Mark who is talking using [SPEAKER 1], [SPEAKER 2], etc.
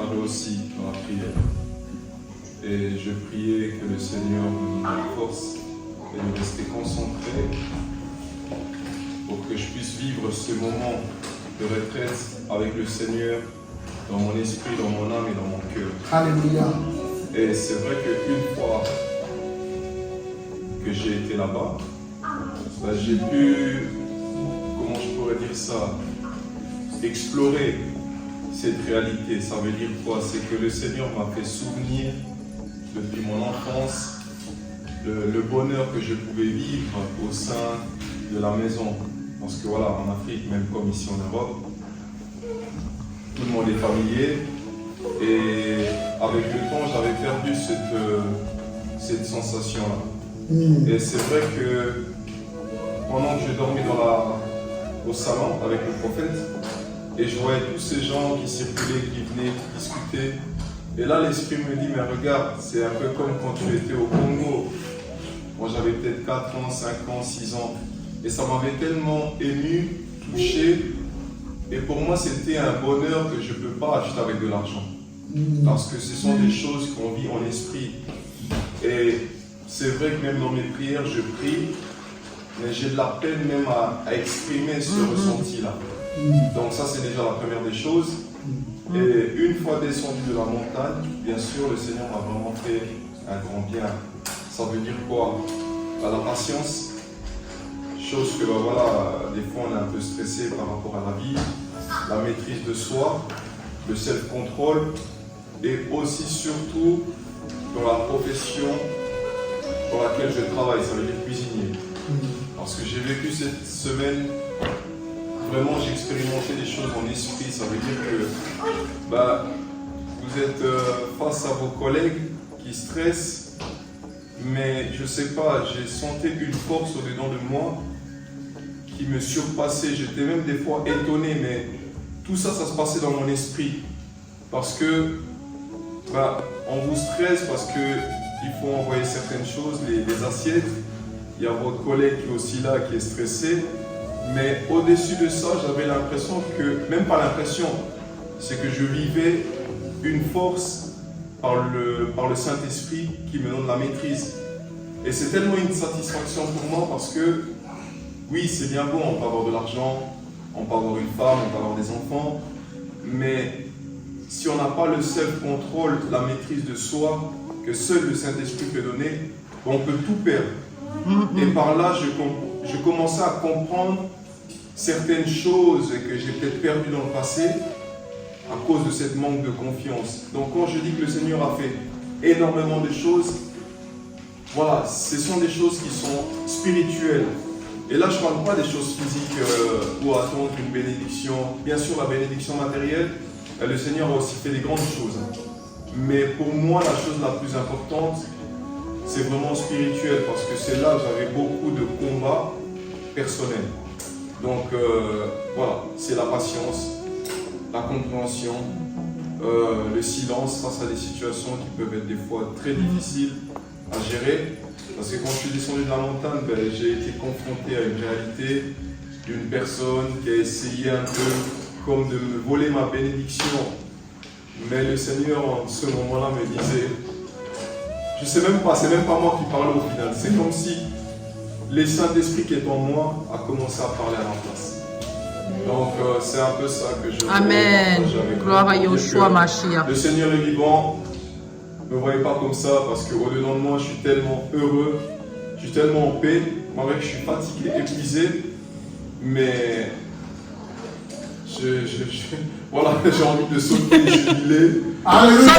[SPEAKER 1] préparais aussi dans la prière. Et je priais que le Seigneur me donne la force et de rester concentré pour que je puisse vivre ce moment de retraite avec le Seigneur dans mon esprit, dans mon âme et dans mon cœur.
[SPEAKER 2] Alléluia.
[SPEAKER 1] Et c'est vrai qu'une fois que j'ai été là-bas, j'ai pu, comment je pourrais dire ça, explorer cette réalité. Ça veut dire quoi? C'est que le Seigneur m'a fait souvenir depuis mon enfance le bonheur que je pouvais vivre au sein de la maison. Parce que voilà, en Afrique, même comme ici en Europe, tout le monde est familier. Et avec le temps, j'avais perdu cette sensation-là. Et c'est vrai que pendant que je dormais au salon avec le prophète, et je voyais tous ces gens qui circulaient, qui venaient, qui discutaient. Et là, l'Esprit me dit, mais regarde, c'est un peu comme quand tu étais au Congo. Moi, j'avais peut-être 4 ans, 5 ans, 6 ans. Et ça m'avait tellement ému, touché. Et pour moi, c'était un bonheur que je ne peux pas acheter avec de l'argent. Parce que ce sont des choses qu'on vit en esprit. Et c'est vrai que même dans mes prières, je prie, mais j'ai de la peine même à exprimer ce ressenti-là. Donc ça, c'est déjà la première des choses. Et une fois descendu de la montagne, bien sûr, le Seigneur m'a vraiment fait un grand bien. Ça veut dire quoi? La patience. Chose que voilà, des fois on est un peu stressé par rapport à la vie, la maîtrise de soi, le self-control, et aussi surtout dans la profession pour laquelle je travaille, ça veut dire cuisinier. Parce que j'ai vécu cette semaine, vraiment j'ai expérimenté des choses en esprit. Ça veut dire que vous êtes face à vos collègues qui stressent, mais je sais pas, j'ai senti une force au-dedans de moi qui me surpassait. J'étais même des fois étonné, mais tout ça, ça se passait dans mon esprit. Parce que on vous stresse parce qu'il faut envoyer certaines choses, les assiettes. Il y a votre collègue qui est aussi là, qui est stressé. Mais au-dessus de ça, j'avais l'impression que, même pas l'impression, c'est que je vivais une force par le Saint-Esprit qui me donne la maîtrise. Et c'est tellement une satisfaction pour moi parce que, oui, c'est bien beau, on peut avoir de l'argent, on peut avoir une femme, on peut avoir des enfants, mais si on n'a pas le self-control, la maîtrise de soi, que seul le Saint-Esprit peut donner, on peut tout perdre. Et par là, je commençais à comprendre certaines choses que j'ai peut-être perdues dans le passé à cause de cette manque de confiance. Donc quand je dis que le Seigneur a fait énormément de choses, voilà, ce sont des choses qui sont spirituelles. Et là, je ne parle pas des choses physiques pour attendre une bénédiction. Bien sûr, la bénédiction matérielle, le Seigneur a aussi fait des grandes choses. Mais pour moi, la chose la plus importante, c'est vraiment spirituel, parce que c'est là que j'avais beaucoup de combats personnels. Donc voilà, c'est la patience, la compréhension, le silence face à des situations qui peuvent être des fois très difficiles à gérer. Parce que quand je suis descendu de la montagne, j'ai été confronté à une réalité d'une personne qui a essayé un peu comme de me voler ma bénédiction. Mais le Seigneur, en ce moment-là, me disait, je ne sais même pas, c'est même pas moi qui parlais au final. C'est comme si le Saint-Esprit qui est en moi a commencé à parler à ma place. Donc c'est un peu ça que je
[SPEAKER 3] Amen. Gloire à Yoshua Mashiach.
[SPEAKER 1] Le Seigneur est vivant. Ne me voyez pas comme ça, parce qu'au-dedans de moi, je suis tellement heureux, je suis tellement en paix. Malgré que je suis fatigué, épuisé, mais voilà, j'ai envie de sauter, jubiler.
[SPEAKER 2] Alléluia.